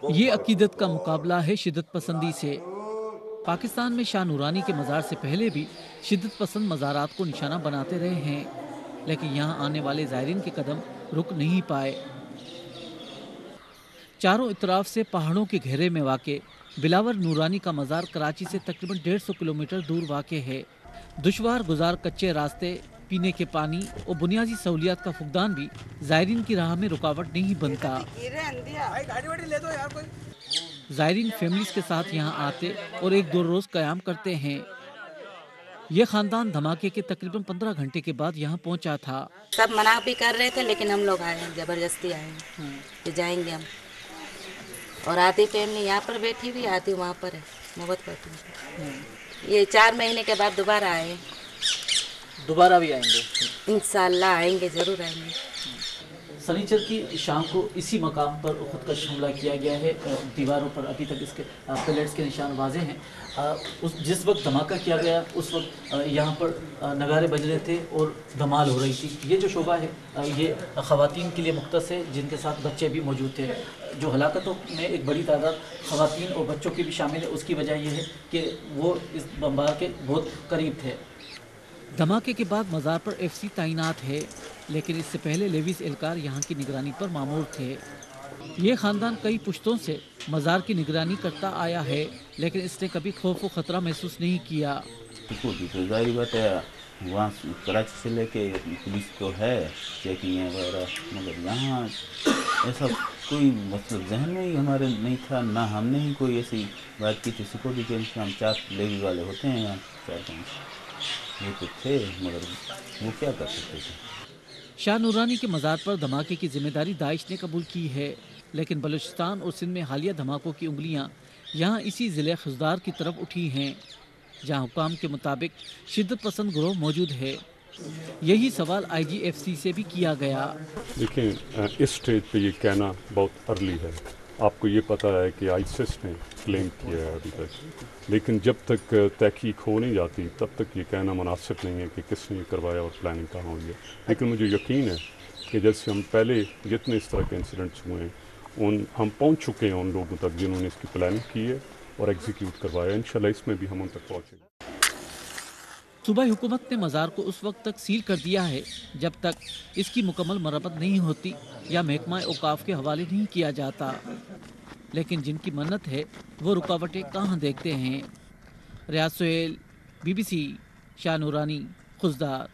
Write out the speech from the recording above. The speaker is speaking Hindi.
ये अकीदत का मुकाबला है शिद्दत पसंदी से। पाकिस्तान में शाह नूरानी के मज़ार से पहले भी शिद्दत पसंद मज़ारात को निशाना बनाते रहे हैं, लेकिन यहाँ आने वाले ज़ायरीन के कदम रुक नहीं पाए। चारों इतराफ से पहाड़ों के घेरे में वाक़े बिलावर नूरानी का मज़ार कराची से तकरीबन 150 किलोमीटर दूर वाक़े है। दुश्वार गुजार कच्चे रास्ते, पीने के पानी और बुनियादी सहूलियात का फुकदान भी ज़ायरीन की राह में रुकावट नहीं बनता। ज़ायरीन फैमिलीज के साथ यहाँ आते और एक दो रोज़ क़याम करते हैं। ये ख़ानदान धमाके के तकरीबन 15 घंटे के बाद यहाँ पहुँचा था। सब मना भी कर रहे थे, लेकिन हम लोग आए, जबरदस्ती आए कि जाएंगे हम। और आधी फैमिली यहाँ पर बैठी हुई, आधी वहाँ पर है, मोहब्बत करती है। ये 4 महीने के बाद दोबारा आए। दोबारा भी आएंगे? इंशाल्लाह आएंगे, ज़रूर आएंगे। सनीचर की शाम को इसी मकाम पर खुदकश हमला किया गया है। दीवारों पर अभी तक इसके पेलेट्स के निशान वाज़े हैं। जिस वक्त धमाका किया गया उस वक्त यहाँ पर नगारे बज रहे थे और धमाल हो रही थी। ये जो शोबा है ये ख़वातीन के लिए मुख्तस है, जिनके साथ बच्चे भी मौजूद थे। जो हलाकतों में एक बड़ी तादाद ख़वातीन और बच्चों की भी शामिल है, उसकी वजह यह है कि वो इस बम्बार के बहुत करीब थे। धमाके के बाद मज़ार पर FC तैनात है, लेकिन इससे पहले लेविस एहलकार यहाँ की निगरानी पर मामूर थे। ये ख़ानदान कई पुश्तों से मज़ार की निगरानी करता आया है, लेकिन इसने कभी खौफ व ख़तरा महसूस नहीं किया। वहाँ कराची से लेके पुलिस तो है चेकिंग वगैरह, मगर यहाँ ऐसा कोई मतलब जहन में ही हमारे नहीं था, ना हमने ही कोई ऐसी बात की थी। सिक्योरिटी के इंतजाम 4 लेवी वाले होते हैं यहाँ, 4-5 वो तो थे, मगर वो क्या कर सकते थे। शाह नूरानी के मज़ार पर धमाके की जिम्मेदारी दाइश ने कबूल की है, लेकिन बलूचिस्तान और सिंध में हालिया धमाकों की उंगलियां यहाँ इसी ज़िले खुजदार की तरफ उठी हैं, जहाँ हुकाम के मुताबिक शिद्दत पसंद गिरोह मौजूद है। यही सवाल IGFC से भी किया गया। देखिए, इस स्टेज पे ये कहना बहुत अर्ली है। आपको ये पता है कि ISIS ने क्लेम किया है अभी तक, लेकिन जब तक तहकीक हो नहीं जाती तब तक ये कहना मुनासिब नहीं है कि किसने ये करवाया और प्लानिंग कहाँ हुई है। लेकिन मुझे यकीन है कि जैसे हम पहले जितने इस तरह के इंसिडेंट्स हुए हैं हम पहुँच चुके हैं उन लोगों तक जिन्होंने इसकी प्लानिंग की है और एग्जीक्यूट करवाया। इंशाल्लाह इसमें भी हम उन तक पहुँचेंगे। सूबाई हुकूमत ने मज़ार को उस वक्त तक सील कर दिया है जब तक इसकी मुकम्मल मरम्मत नहीं होती या महकमा औकाफ के हवाले नहीं किया जाता, लेकिन जिनकी मन्नत है वो रुकावटें कहाँ देखते हैं। रियाज सोहेल, BBC, शाह नूरानी, खुजदार।